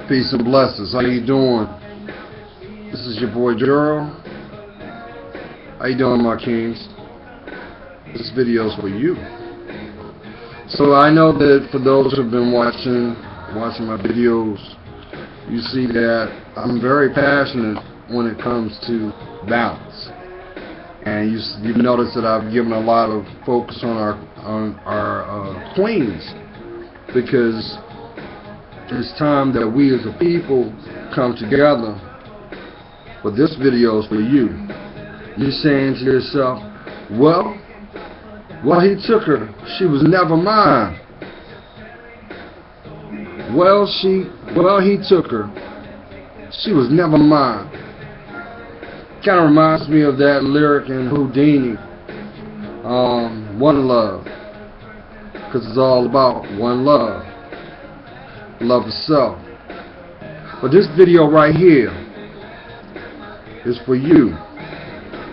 Peace and blessings. How you doing? This is your boy Gerald. How you doing, my kings? This video is for you. So I know that for those who have been watching my videos, you see that I'm very passionate when it comes to balance. And you've noticed that I've given a lot of focus on our queens, because it's time that we as a people come together. But this video is for you. You're saying to yourself, well, he took her. She was never mine. Well, he took her. She was never mine. Kind of reminds me of that lyric in Houdini, One Love, because it's all about one love. Love yourself. But this video right here is for you.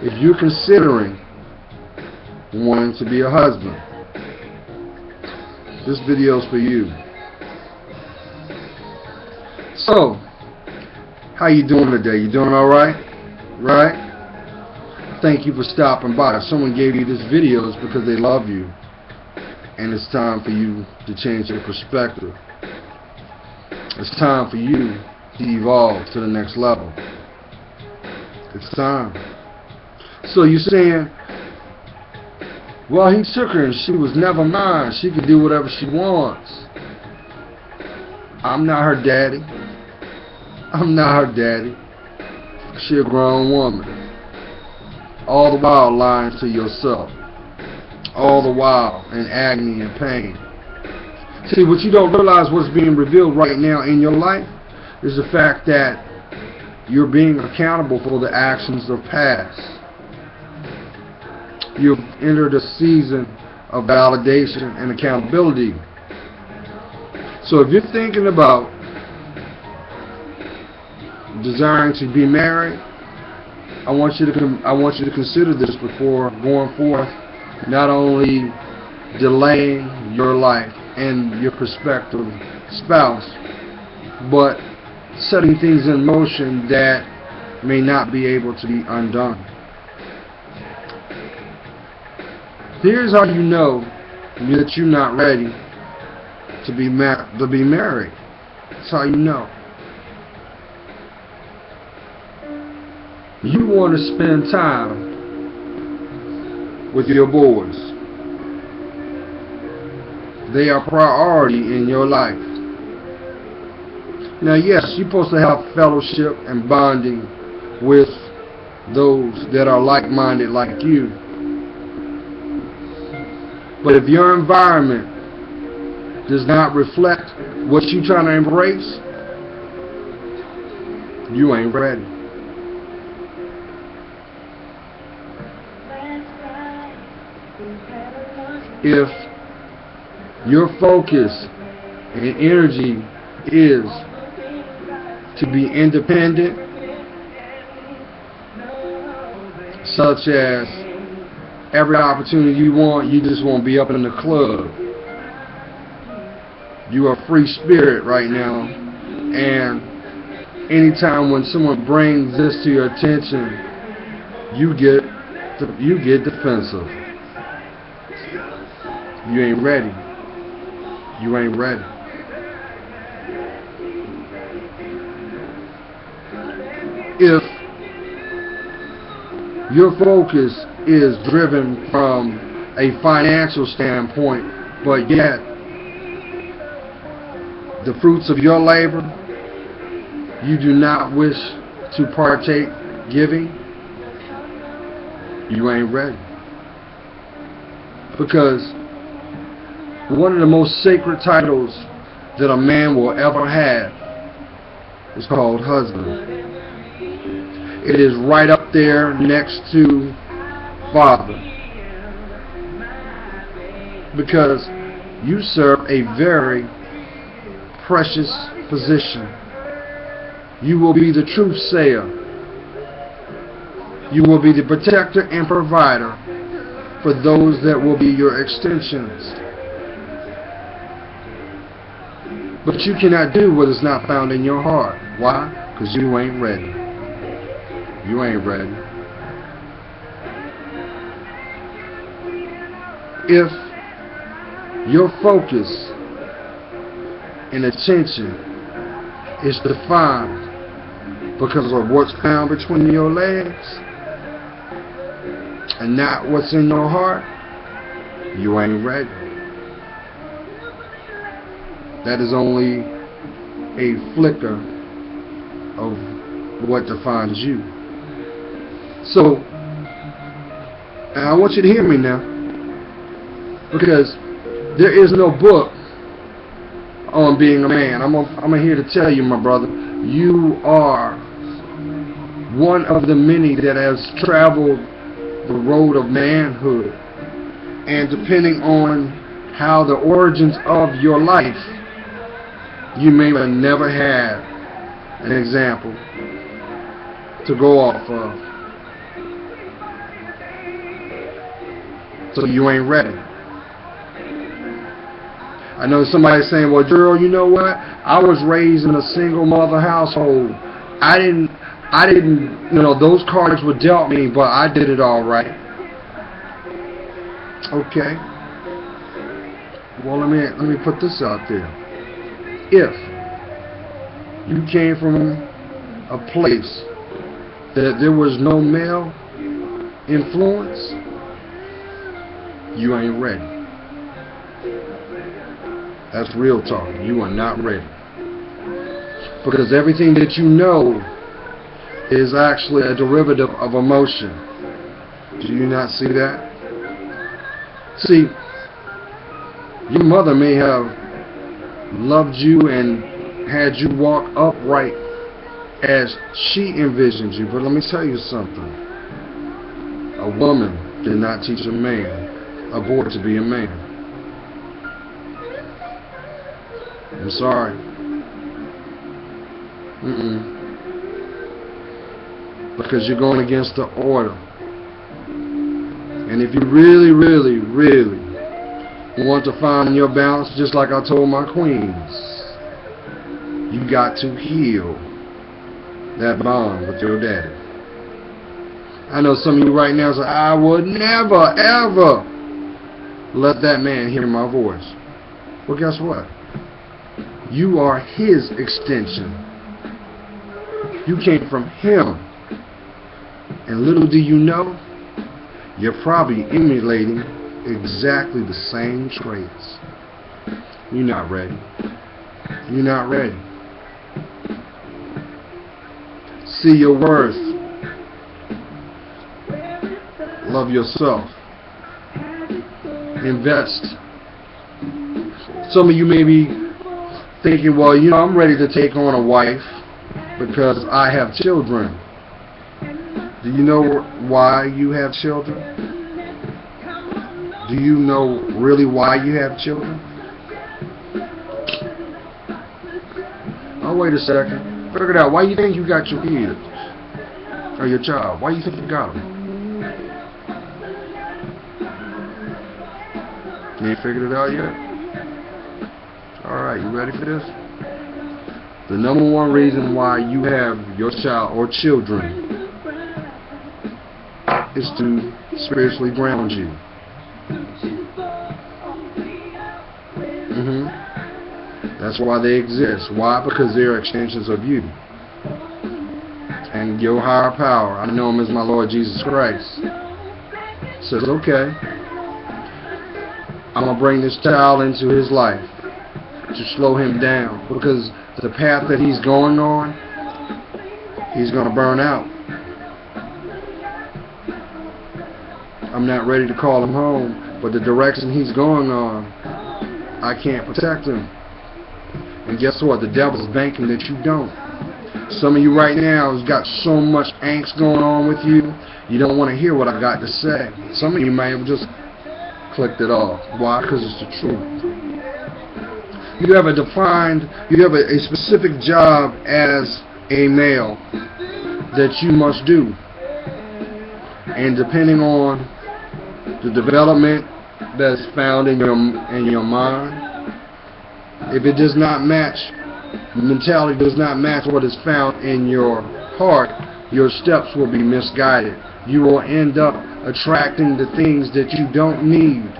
If you're considering wanting to be a husband, this video is for you. So, how you doing today? You doing all right? Right? Thank you for stopping by. If someone gave you this video, it's because they love you, and it's time for you to change your perspective. It's time for you to evolve to the next level. It's time. So you're saying, well, he took her and she was never mine. She could do whatever she wants. I'm not her daddy. I'm not her daddy. She a grown woman. All the while lying to yourself. All the while in agony and pain. See, what you don't realize, what's being revealed right now in your life, is the fact that you're being accountable for the actions of past. You've entered a season of validation and accountability. So if you're thinking about desiring to be married, I want you to consider this before going forth, not only delaying your life and your prospective spouse, but setting things in motion that may not be able to be undone. Here's how you know that you're not ready to be married. That's how you know. You want to spend time with your boys. They are priority in your life. Now, yes, you're supposed to have fellowship and bonding with those that are like-minded like you. But if your environment does not reflect what you're trying to embrace, you ain't ready. If your focus and energy is to be independent, such as every opportunity you want, you just want to be up in the club. You are a free spirit right now, and anytime when someone brings this to your attention, you get defensive. You ain't ready. You ain't ready. If your focus is driven from a financial standpoint, but yet the fruits of your labor you do not wish to partake giving, you ain't ready. Because one of the most sacred titles that a man will ever have is called husband. It is right up there next to father, because you serve a very precious position. You will be the truth sayer. You will be the protector and provider for those that will be your extensions. But you cannot do what is not found in your heart. Why? Because you ain't ready. You ain't ready. If your focus and attention is defined because of what's found between your legs and not what's in your heart, you ain't ready. That is only a flicker of what defines you. So, and I want you to hear me now, because there is no book on being a man. I'm here to tell you, my brother, you are one of the many that has traveled the road of manhood. And depending on how the origins of your life, you may have never had an example to go off of. So you ain't ready. I know somebody saying, well, Gerald, you know what? I was raised in a single mother household. I didn't, those cards were dealt me, but I did it all right. Okay. Well, let me put this out there. If you came from a place that there was no male influence, you ain't ready. That's real talk. You are not ready. Because everything that you know is actually a derivative of emotion. Do you not see that? See, your mother may have loved you and had you walk upright as she envisioned you. But let me tell you something. A woman did not teach a man, a boy, to be a man. I'm sorry. Because you're going against the order. And if you really, really, really want to find your balance, just like I told my queens, you got to heal that bond with your daddy. I know some of you right now say, I would never, ever let that man hear my voice. Well, guess what? You are his extension. You came from him. And little do you know, you're probably emulating exactly the same traits. You're not ready. You're not ready. See your worth. Love yourself. Invest. Some of you may be thinking, well, I'm ready to take on a wife because I have children. Do you know why you have children? Do you know really why you have children? Oh, wait a second. Figure it out. Why do you think you got your kids? Or your child? Why do you think you got them? You ain't figured it out yet? Alright, you ready for this? The number one reason why you have your child or children is to spiritually ground you. That's why they exist. Why? Because they're extensions of you. And your higher power, I know him as my Lord Jesus Christ, says, okay, I'm going to bring this child into his life to slow him down, because the path that he's going on, he's going to burn out. I'm not ready to call him home, but the direction he's going on, I can't protect him. And guess what? The devil's banking that you don't. Some of you right now has got so much angst going on with you, you don't want to hear what I got to say. Some of you may have just clicked it off. Why? Because it's the truth. You have a specific job as a male that you must do. And depending on the development that's found in your mind, if it does not match, the mentality does not match what is found in your heart, your steps will be misguided. You will end up attracting the things that you don't need.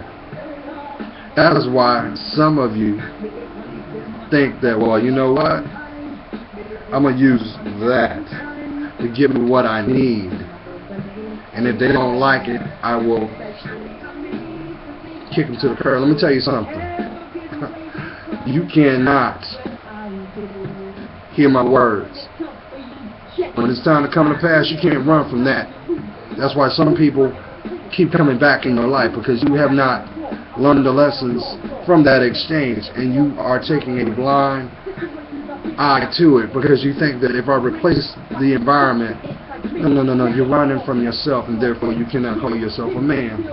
That is why some of you think that, well, you know what? I'm going to use that to give me what I need. And if they don't like it, I will kick them to the curb. Let me tell you something. You cannot hear my words. When it's time to come to pass, you can't run from that. That's why some people keep coming back in your life, because you have not learned the lessons from that exchange, and you are taking a blind eye to it because you think that if I replace the environment, no, you're running from yourself, and therefore you cannot call yourself a man.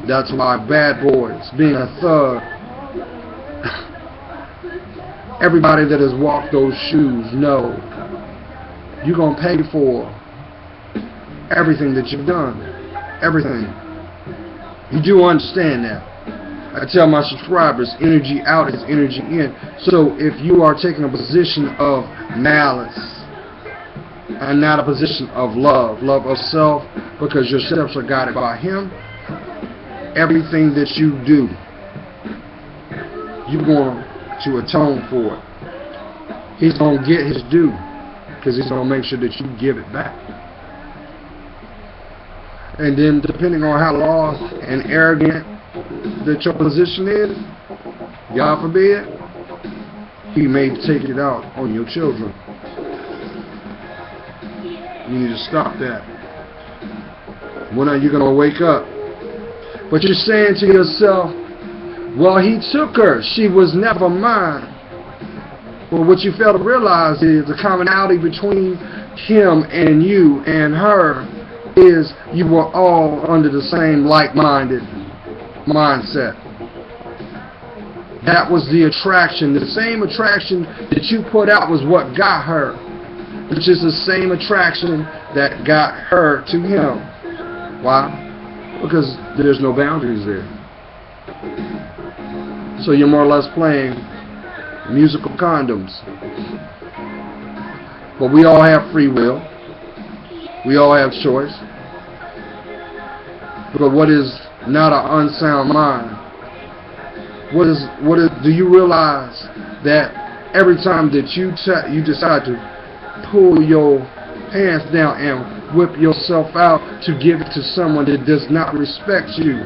That's why bad boys, being a thug, everybody that has walked those shoes know you're going to pay for everything that you've done. Everything. You do understand that. I tell my subscribers, energy out is energy in. So if you are taking a position of malice and not a position of love of self, because your steps are guided by Him, everything that you do, you're going to atone for it. He's going to get his due, because He's going to make sure that you give it back. And then depending on how lost and arrogant that your position is, God forbid, He may take it out on your children. You need to stop that. When are you going to wake up? But you're saying to yourself, well, he took her. She was never mine. Well, what you fail to realize is the commonality between him and you and her is you were all under the same like-minded mindset. That was the attraction. The same attraction that you put out was what got her, which is the same attraction that got her to him. Why? Because there's no boundaries there. So you're more or less playing musical condoms. But we all have free will. We all have choice. But what is not an unsound mind? Do you realize that every time that you decide to pull your pants down and whip yourself out to give it to someone that does not respect you,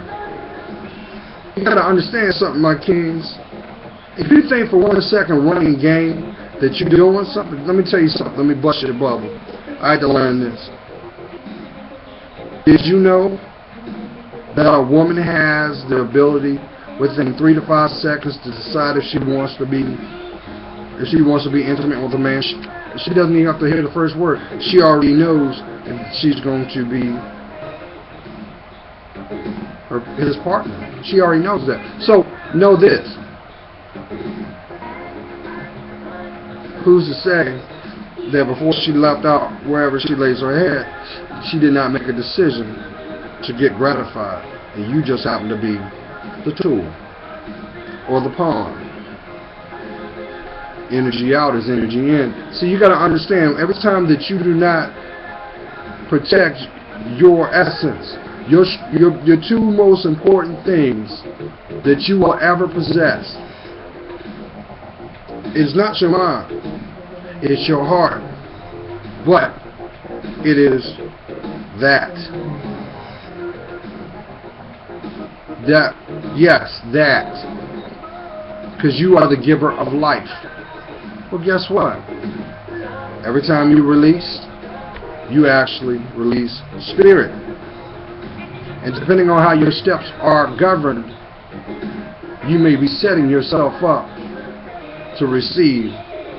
you gotta understand something, my kings. If you think for 1 second running game that you're doing something, let me tell you something. Let me bust your bubble. I had to learn this. Did you know that a woman has the ability within 3 to 5 seconds to decide if she wants to be intimate with a man? She doesn't even have to hear the first word. She already knows if she's going to be his partner. She already knows that. So know this. Who's to say that before she left out wherever she lays her head, she did not make a decision to get gratified, and you just happen to be the tool or the pawn? Energy out is energy in. So you got to understand, every time that you do not protect your essence, your two most important things that you will ever possess, it's not your mind, it's your heart. But it is that. Yes, that. Because you are the giver of life. Well, guess what? Every time you release, you actually release spirit. And depending on how your steps are governed, you may be setting yourself up to receive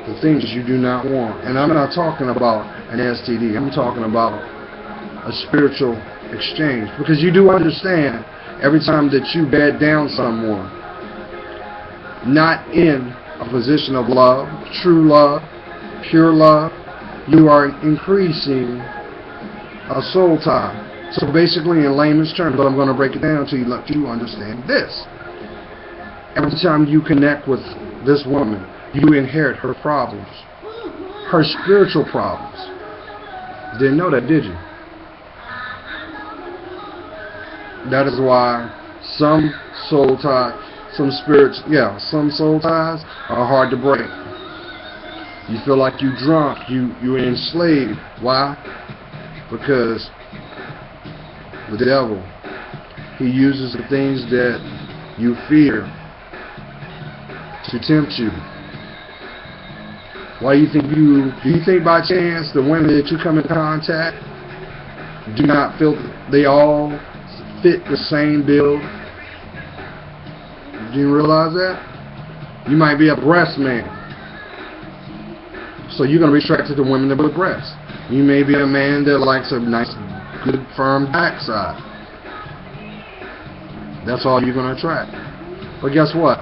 the things you do not want. And I'm not talking about an STD. I'm talking about a spiritual exchange. Because you do understand, every time that you bed down someone, not in a position of love, true love, pure love, you are increasing a soul tie. So basically, in layman's terms, but I'm going to break it down to you, let you understand this. Every time you connect with this woman, you inherit her problems, her spiritual problems. Didn't know that, did you? That is why some soul ties, some soul ties are hard to break. You feel like you're drunk, you're enslaved. Why? Because the devil, he uses the things that you fear to tempt you. Why do you think by chance the women that you come in contact do not feel they all fit the same build? Do you realize that? You might be a breast man, so you're going to be attracted to women with breasts. You may be a man that likes a nice, good, firm backside. That's all you're going to attract. But guess what?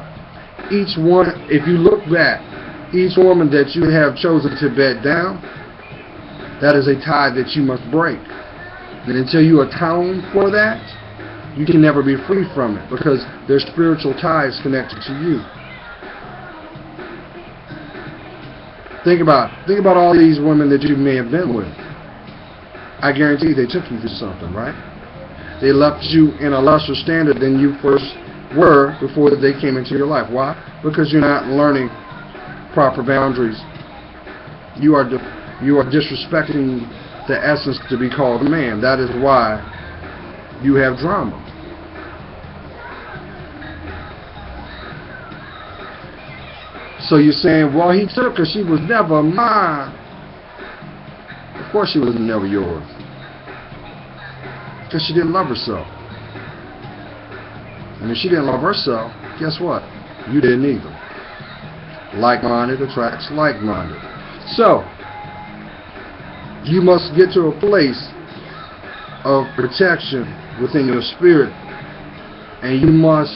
Each one, if you look back, each woman that you have chosen to bed down, that is a tie that you must break. And until you atone for that, you can never be free from it, because there's spiritual ties connected to you. Think about all these women that you may have been with. I guarantee they took you through something, right? They left you in a lesser standard than you first were before they came into your life. Why? Because you're not learning proper boundaries. You are disrespecting the essence to be called a man. That is why you have drama. So you're saying, well, he took her, she was never mine. Of course she was never yours. Because she didn't love herself. And if she didn't love herself, guess what? You didn't either. Like-minded attracts like-minded. So, you must get to a place of protection within your spirit. And you must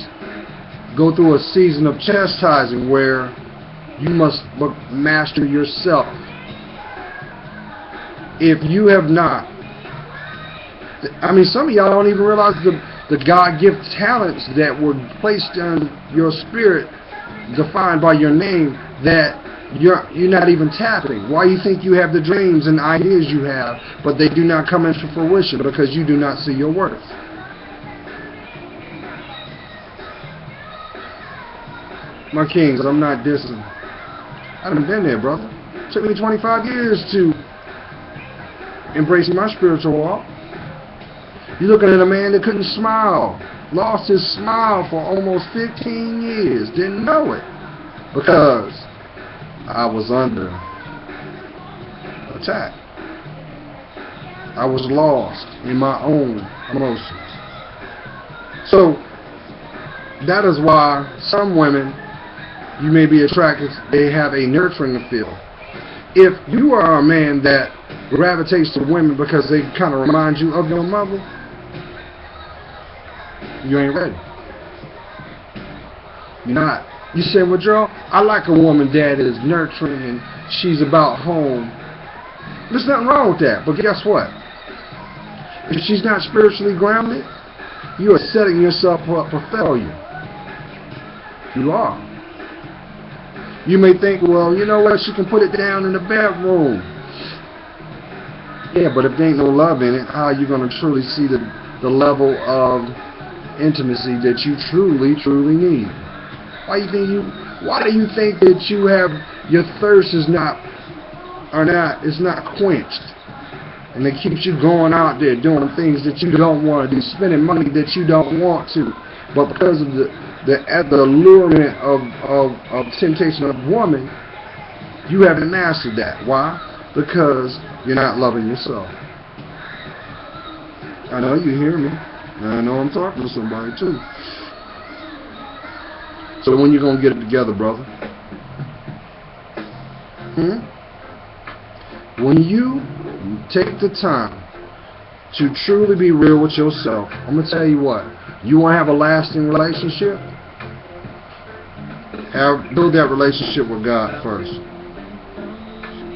go through a season of chastising where you must master yourself. If you have not, some of y'all don't even realize the God-given talents that were placed in your spirit, defined by your name, that you're not even tapping. Why you think you have the dreams and ideas you have, but they do not come into fruition? Because you do not see your worth. My kings, I'm not dissing. I haven't been there, brother. It took me 25 years to embrace my spiritual walk. You're looking at a man that couldn't smile. Lost his smile for almost 15 years. Didn't know it. Because I was under attack. I was lost in my own emotions. So, that is why some women, you may be attracted, they have a nurturing feel. If you are a man that gravitates to women because they kind of remind you of your mother, you ain't ready. You're not. You say, well, Joe, I like a woman that is nurturing and she's about home. There's nothing wrong with that. But guess what? If she's not spiritually grounded, you are setting yourself up for failure. You are. You may think, well, you know what, she can put it down in the bedroom. Yeah, but if there ain't no love in it, how are you going to truly see the level of intimacy that you truly need? Why do you think that you have your thirst is not quenched, and it keeps you going out there doing things that you don't want to do, spending money that you don't want to, but because of the allurement of temptation of woman, you haven't mastered that. Why? Because you're not loving yourself. I know you hear me. I know I'm talking to somebody too. So when you gonna get it together, brother? When you take the time to truly be real with yourself, I'm gonna tell you what. You want to have a lasting relationship? Build that relationship with God first.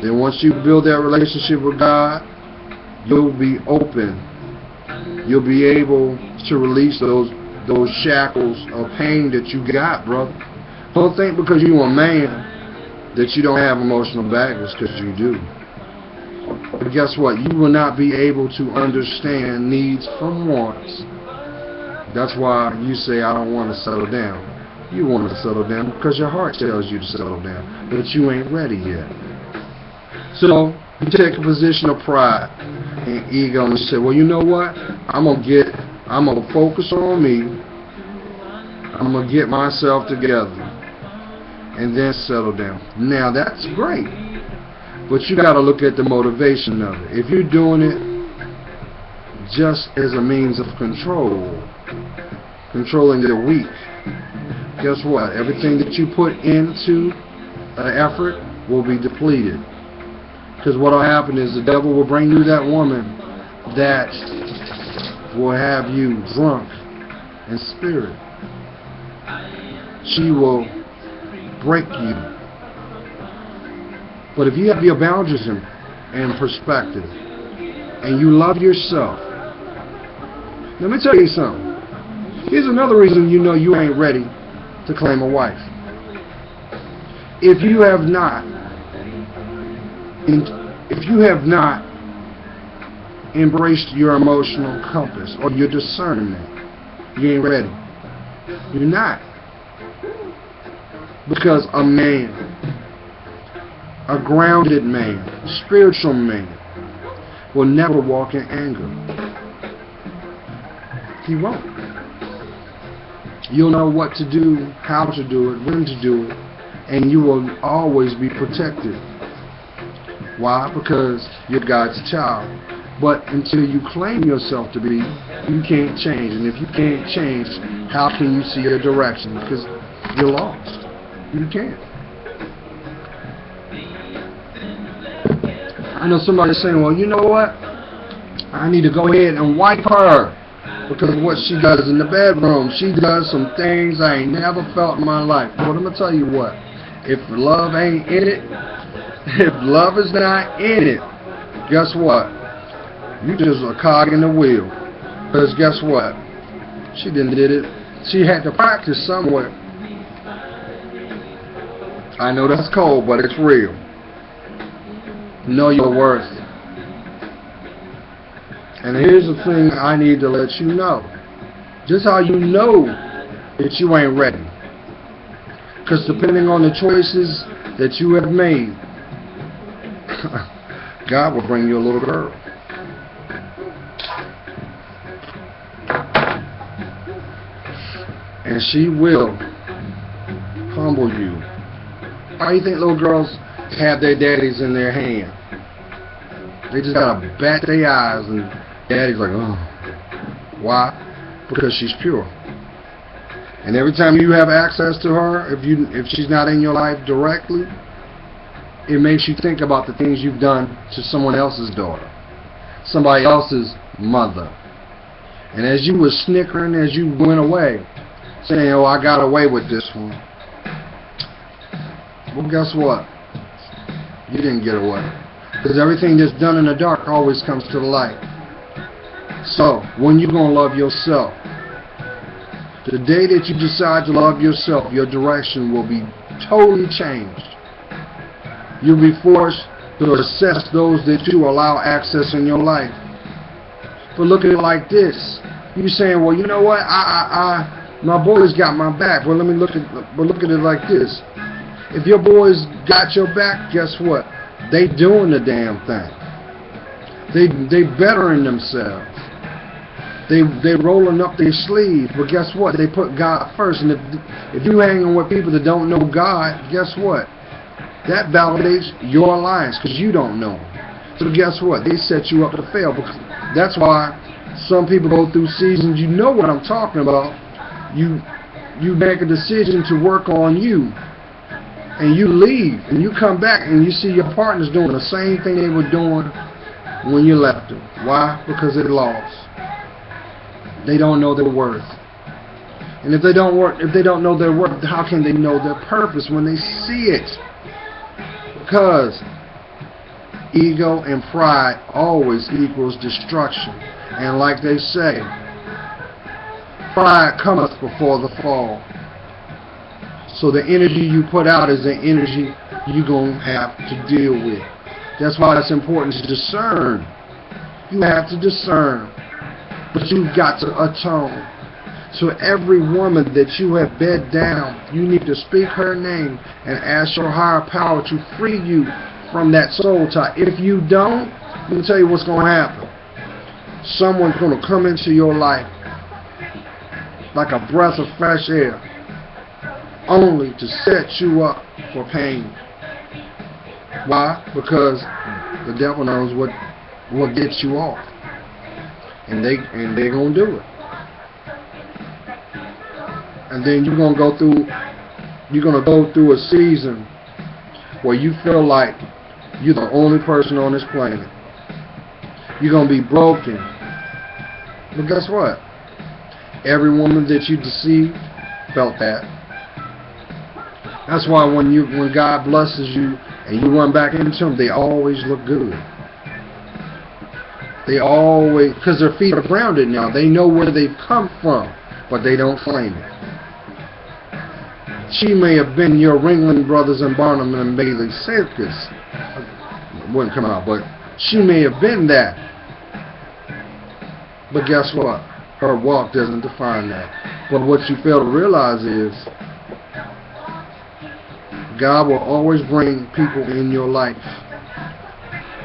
Then once you build that relationship with God, you'll be open you'll be able to release those shackles of pain that you got, brother. Don't think because you're a man that you don't have emotional baggage, because you do. But guess what? You will not be able to understand needs from wants. That's why you say, I don't want to settle down. You want to settle down because your heart tells you to settle down, but you ain't ready yet. So you take a position of pride and ego and say, well, you know what? I'm gonna focus on me. I'm gonna get myself together and then settle down. Now that's great, but you got to look at the motivation of it. If you're doing it just as a means of control, controlling the weak, guess what? Everything that you put into an effort will be depleted. Because what will happen is the devil will bring you that woman that will have you drunk in spirit. She will break you. But if you have your boundaries in perspective and you love yourself, let me tell you something. Here's another reason you know you ain't ready to claim a wife. If you have not embraced your emotional compass or your discernment, you ain't ready. You're not. Because a man, a grounded man, a spiritual man, will never walk in anger. He won't. You'll know what to do, how to do it, when to do it, and you will always be protected. Why? Because you're God's child. But until you claim yourself to be, you can't change. And if you can't change, how can you see your direction? Because you're lost. You can't. I know somebody's saying, well, you know what? I need to go ahead and wipe her because of what she does in the bedroom. She does some things I ain't never felt in my life. But I'm going to tell you what. If love ain't in it, if love is not in it, guess what? You just a cog in the wheel. Because guess what? She did it. She had to practice somewhere. I know that's cold, but it's real. Know your worth. And here's the thing I need to let you know. Just how you know that you ain't ready. Because depending on the choices that you have made, God will bring you a little girl. And she will humble you. Why do you think little girls have their daddies in their hand? They just gotta bat their eyes and daddy's like, oh. Why? Because she's pure. And every time you have access to her, if she's not in your life directly, it makes you think about the things you've done to someone else's daughter, somebody else's mother. And as you were snickering as you went away, saying, oh, I got away with this one. Well, guess what? You didn't get away. Because everything that's done in the dark always comes to the light. So, when you going to love yourself? The day that you decide to love yourself, your direction will be totally changed. You'll be forced to assess those that you allow access in your life. But look at it like this. You're saying, well, you know what? My boys got my back. Well, look at it like this. If your boys got your back, guess what? They doing the damn thing. They bettering themselves. They rolling up their sleeves. But guess what? They put God first. And if you hanging with people that don't know God, guess what? That validates your alliance because you don't know Him. So guess what? They set you up to fail. Because that's why some people go through seasons. You know what I'm talking about. You make a decision to work on you. And you leave, and you come back, and you see your partners doing the same thing they were doing when you left them. Why? Because they lost. They don't know their worth. And if they don't know their worth, how can they know their purpose when they see it? Because ego and pride always equals destruction. And like they say, pride cometh before the fall. So the energy you put out is the energy you're going to have to deal with. That's why it's important to discern. You have to discern. But you've got to atone. So every woman that you have bed down, you need to speak her name and ask your higher power to free you from that soul tie. If you don't, let me tell you what's going to happen. Someone's going to come into your life like a breath of fresh air, only to set you up for pain. Why? Because the devil knows what gets you off, and they're gonna do it. And then you're gonna go through a season where you feel like you're the only person on this planet. You're gonna be broken. But guess what? Every woman that you deceived felt that. That's why when God blesses you and you run back into them, they always look good. They always, because their feet are grounded now. They know where they've come from, but they don't claim it. She may have been your Ringling Brothers and Barnum and Bailey circus. It wouldn't come out, but she may have been that. But guess what? Her walk doesn't define that. But what you fail to realize is God will always bring people in your life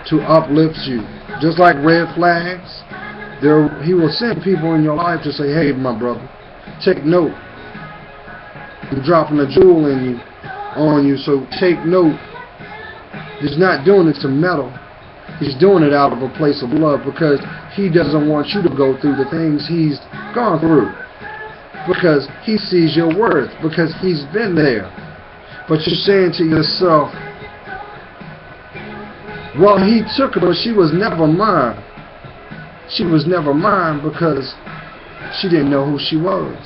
to uplift you. Just like red flags, He will send people in your life to say, hey, my brother, take note. I'm dropping a jewel on you, so take note. He's not doing it to meddle. He's doing it out of a place of love, because He doesn't want you to go through the things He's gone through, because He sees your worth, because He's been there. But you're saying to yourself, well, He took her, but she was never mine. She was never mine because she didn't know who she was.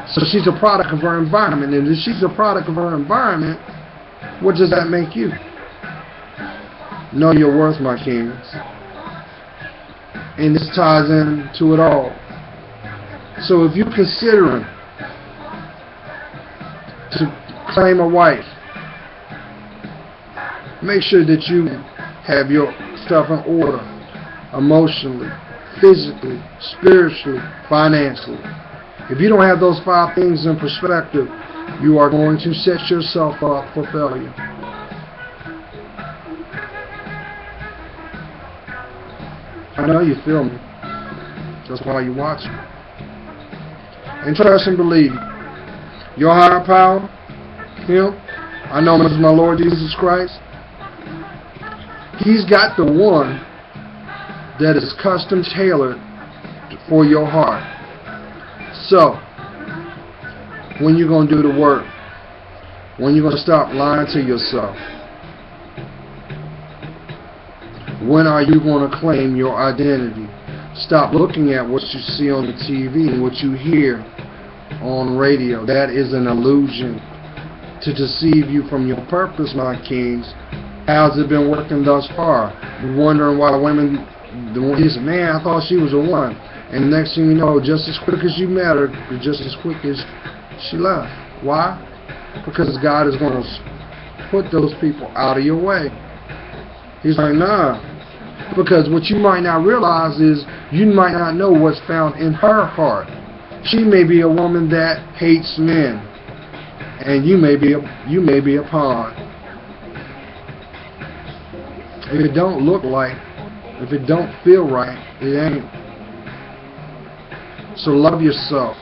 So she's a product of her environment. And if she's a product of her environment, what does that make you? Know your worth, my kings. And this ties into it all. So if you're considering to claim a wife, make sure that you have your stuff in order, emotionally, physically, spiritually, financially. If you don't have those 5 things in perspective, you are going to set yourself up for failure. I know you feel me. That's why you're watching. And trust and believe. Your higher power, Him, I know Him as my Lord Jesus Christ. He's got the one that is custom tailored for your heart. So, when you're going to do the work, when you're going to stop lying to yourself, when are you going to claim your identity? Stop looking at what you see on the TV and what you hear on radio. That is an illusion to deceive you from your purpose, my kings. How's it been working thus far? You're wondering why women, he said, man, I thought she was the one. And the next thing you know, just as quick as you met her, just as quick as she left. Why? Because God is going to put those people out of your way. He's like, nah. Because what you might not realize is you might not know what's found in her heart. She may be a woman that hates men, and you may be a pawn. If it don't look like, if it don't feel right, it ain't. So love yourself.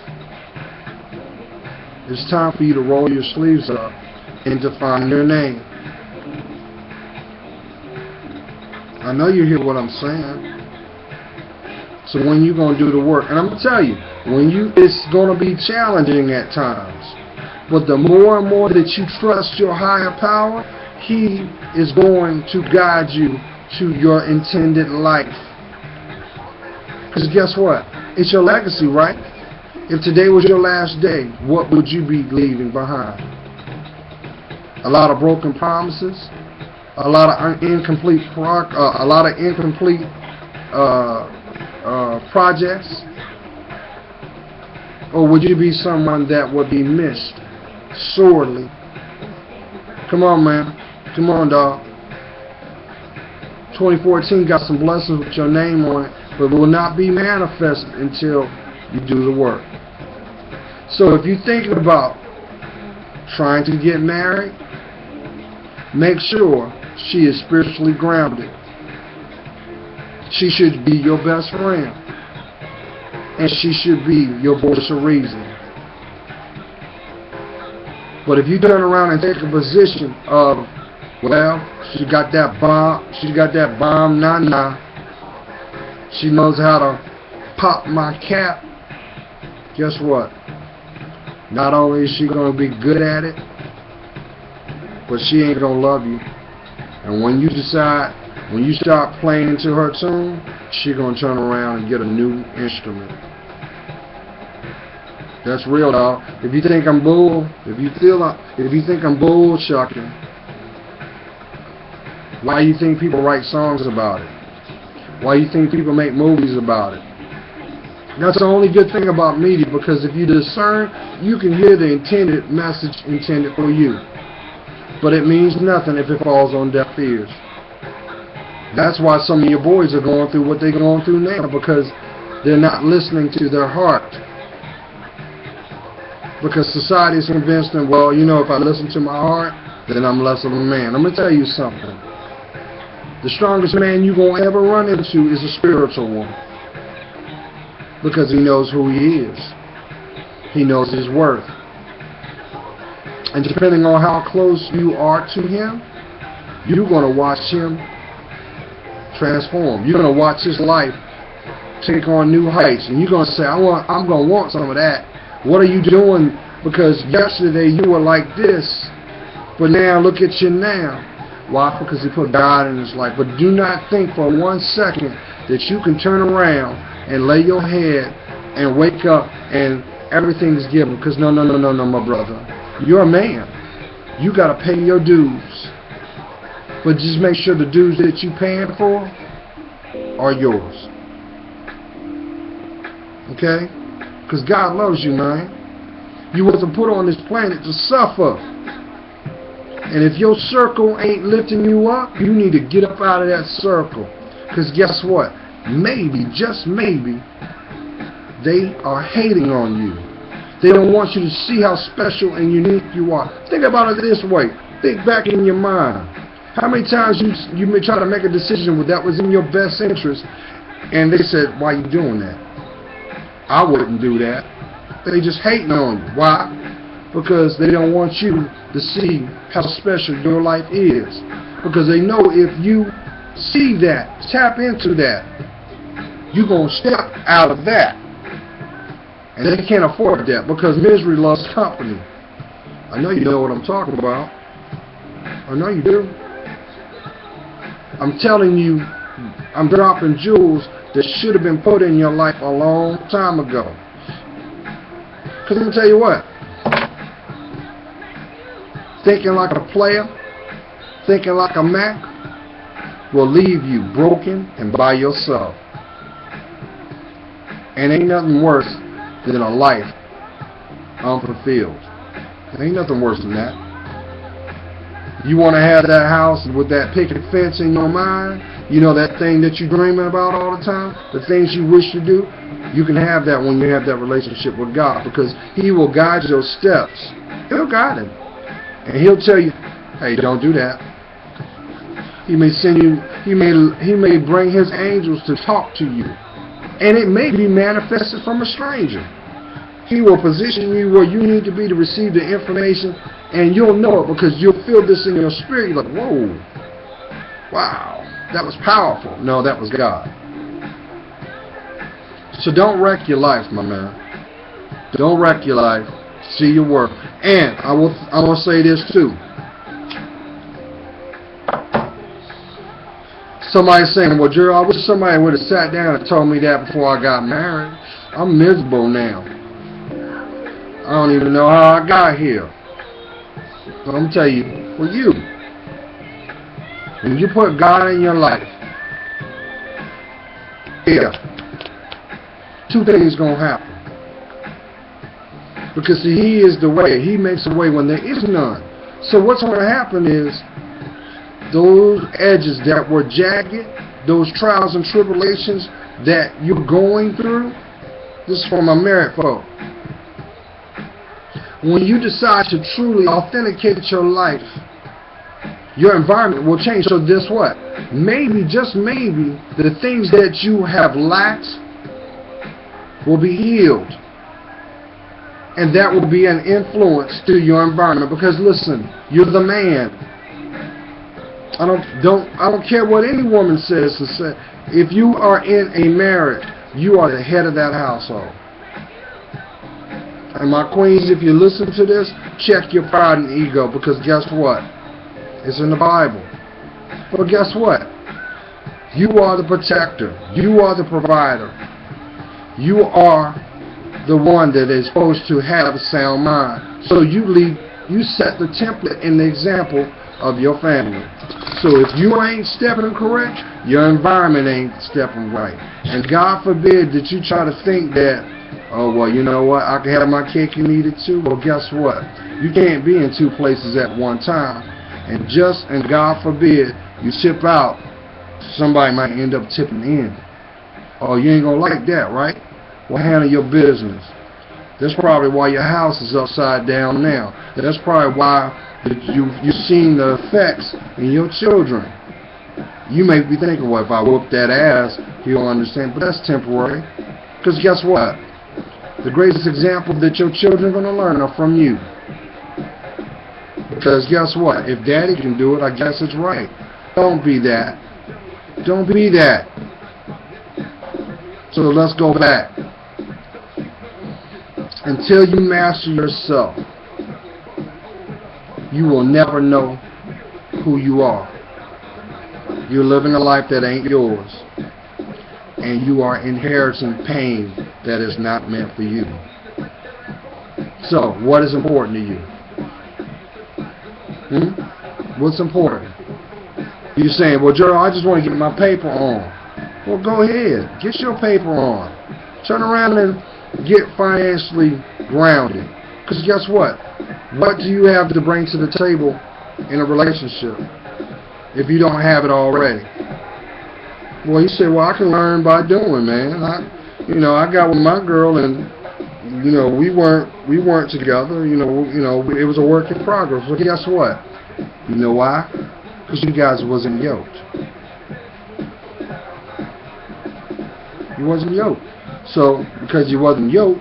It's time for you to roll your sleeves up and define your name. I know you hear what I'm saying. So when you're going to do the work, and I'm going to tell you, it's going to be challenging at times. But the more and more that you trust your higher power, He is going to guide you to your intended life. Because guess what? It's your legacy, right? If today was your last day, what would you be leaving behind? A lot of broken promises, a lot of incomplete projects? Or would you be someone that would be missed sorely? Come on, man. Come on, dog. 2014 got some blessings with your name on it, but will not be manifested until you do the work. So if you're thinking about trying to get married, make sure she is spiritually grounded. She should be your best friend, and she should be your voice of reason. But if you turn around and take a position of, well, she got that bomb, nah. She knows how to pop my cap. Guess what? Not only is she going to be good at it, but she ain't going to love you. And when you start playing into her tune, she going to turn around and get a new instrument. That's real, dog. If you think I'm bull shucking, why do you think people write songs about it? Why do you think people make movies about it? That's the only good thing about media, because if you discern, you can hear the intended message intended for you. But it means nothing if it falls on deaf ears. That's why some of your boys are going through what they're going through now, because they're not listening to their heart. Because society is convinced them, well, you know, if I listen to my heart, then I'm less of a man. I'm going to tell you something. The strongest man you're going to ever run into is a spiritual one. Because he knows who he is. He knows his worth. And depending on how close you are to him, you're going to watch him transform. You're going to watch his life take on new heights. And you're going to say, I'm going to want some of that. What are you doing? Because yesterday you were like this, but now look at you now. Why? Because he put God in his life. But do not think for 1 second that you can turn around and lay your head and wake up and everything's given. Because no, my brother. You're a man. You got to pay your dues. But just make sure the dues that you're paying for are yours. Okay? Because God loves you, man. You wasn't put on this planet to suffer. And if your circle ain't lifting you up, you need to get up out of that circle. Because guess what? Maybe, just maybe, they are hating on you. They don't want you to see how special and unique you are. Think about it this way. Think back in your mind. How many times you may try to make a decision that was in your best interest, and they said, why are you doing that? I wouldn't do that. They just hating on you. Why? Because they don't want you to see how special your life is. Because they know if you see that, tap into that, you're going to step out of that. And they can't afford that because misery loves company. I know you know what I'm talking about. I know you do. I'm telling you, I'm dropping jewels that should have been put in your life a long time ago. Because let me tell you what. Thinking like a player, thinking like a Mac, will leave you broken and by yourself. And ain't nothing worse than a life unfulfilled. Ain't nothing worse than that. You want to have that house with that picket fence in your mind, you know, that thing that you're dreaming about all the time, the things you wish to do, you can have that when you have that relationship with God, because He will guide your steps. He'll guide them. And He'll tell you, hey, don't do that. He may send you, He may bring His angels to talk to you. And it may be manifested from a stranger. He will position you where you need to be to receive the information, and you'll know it because you'll feel this in your spirit. You're like, whoa, wow, that was powerful. No, that was God. So don't wreck your life, my man. Don't wreck your life. See your work. And I will say this too. Somebody's saying, well, Gerald, I wish somebody would have sat down and told me that before I got married. I'm miserable now. I don't even know how I got here. But I'm going to tell you, for you, when you put God in your life, here, two things going to happen. Because see, He is the way. He makes a way when there is none. So what's going to happen is those edges that were jagged, those trials and tribulations that you're going through, this is for my married folk. When you decide to truly authenticate your life, your environment will change. So guess what? Maybe, just maybe, the things that you have lacked will be healed. And that will be an influence to your environment. Because listen, you're the man. I don't care what any woman says to say. If you are in a marriage, you are the head of that household. And my queens, if you listen to this, check your pride and ego, because guess what? It's in the Bible. But guess what? You are the protector. You are the provider. You are the one that is supposed to have a sound mind. So you set the template and the example of your family. So if you ain't stepping correct, your environment ain't stepping right. And God forbid that you try to think that, oh, well, you know what, I can have my cake and eat it too. Well, guess what? You can't be in two places at one time. And God forbid, you tip out, somebody might end up tipping in. Oh, you ain't going to like that, right? Well, handle your business. That's probably why your house is upside down now. That's probably why you've seen the effects in your children. You may be thinking, well, if I whoop that ass, he'll understand. But that's temporary. Because guess what? The greatest example that your children are going to learn are from you. Because guess what? If daddy can do it, I guess it's right. Don't be that. Don't be that. So let's go back. Until you master yourself, you will never know who you are. You're living a life that ain't yours. And you are inheriting pain that is not meant for you. So, what is important to you? What's important? You're saying, well, Gerald, I just want to get my paper on. Well, go ahead. Get your paper on. Turn around and get financially grounded. Because guess what? What do you have to bring to the table in a relationship if you don't have it already? Well, you say, well, I can learn by doing, man. I got with my girl, and we weren't together. It was a work in progress. Well, guess what? You know why? Because you guys wasn't yoked. You wasn't yoked. So, because you wasn't yoked,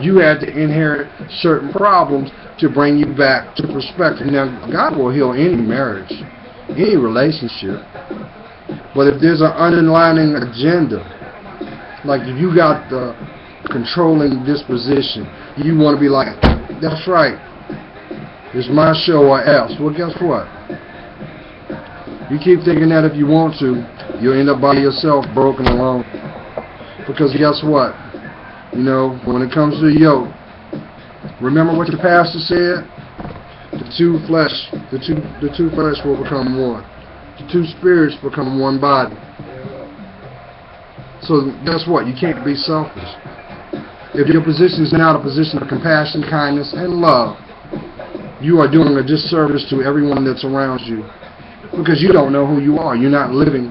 you had to inherit certain problems to bring you back to perspective. Now, God will heal any marriage, any relationship. But if there's an underlying agenda, like if you got the controlling disposition, you want to be like, that's right, it's my show or else. Well, guess what? You keep thinking that if you want to, you'll end up by yourself broken alone. Because guess what? When it comes to the yoke, remember what the pastor said? The two flesh will become one. The two spirits become one body. So guess what? You can't be selfish. If your position is not a position of compassion, kindness, and love, you are doing a disservice to everyone that's around you. Because you don't know who you are. You're not living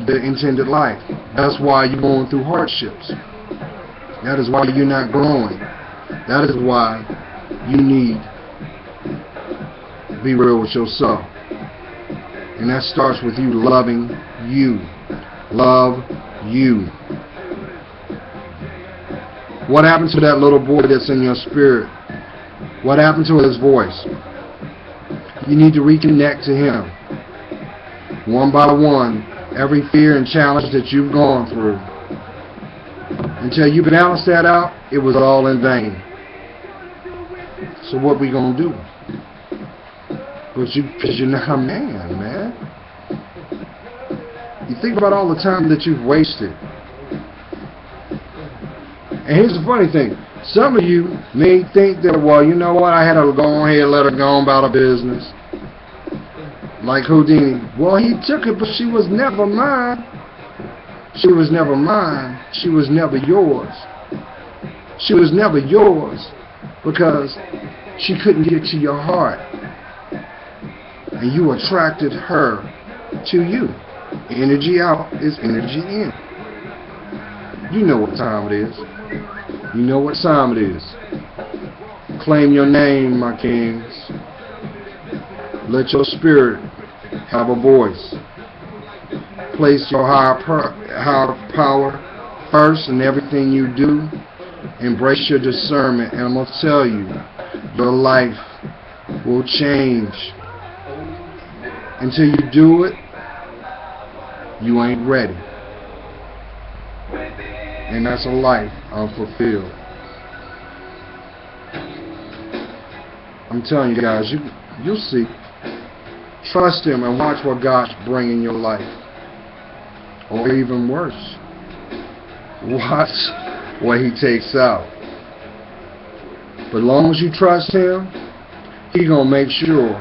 the intended life. That's why you're going through hardships. That is why you're not growing. That is why you need to be real with yourself. And that starts with you loving you. Love you. What happened to that little boy that's in your spirit? What happened to his voice? You need to reconnect to him. One by one, every fear and challenge that you've gone through. Until you balance that out, it was all in vain. So what we gonna do? Because you're not a man. You think about all the time that you've wasted. And here's the funny thing. Some of you may think that, well, you know what, I had to go ahead and let her go on about her business. Like Houdini. Well, he took it, but she was never mine. She was never mine. She was never yours. She was never yours because she couldn't get to your heart. And you attracted her to you. Energy out is energy in. You know what time it is. You know what time it is. Claim your name, my kings. Let your spirit have a voice. Place your higher power first in everything you do. Embrace your discernment, and I'm going to tell you, your life will change. Until you do it, you ain't ready. And that's a life unfulfilled. I'm telling you guys, you'll see. Trust Him and watch what God's bringing in your life. Or even worse, watch what He takes out. But as long as you trust Him, He's going to make sure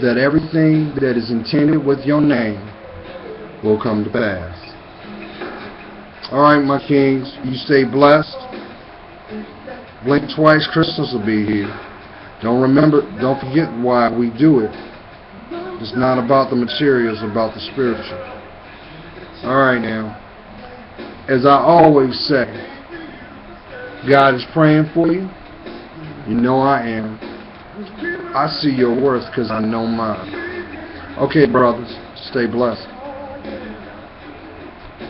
that everything that is intended with your name will come to pass. Alright, my kings, you stay blessed. Blink twice, crystals will be here. Don't forget why we do it. It's not about the material, it's about the spiritual. Alright now. As I always say, God is praying for you. You know I am. I see your worth because I know mine. Okay, brothers, stay blessed.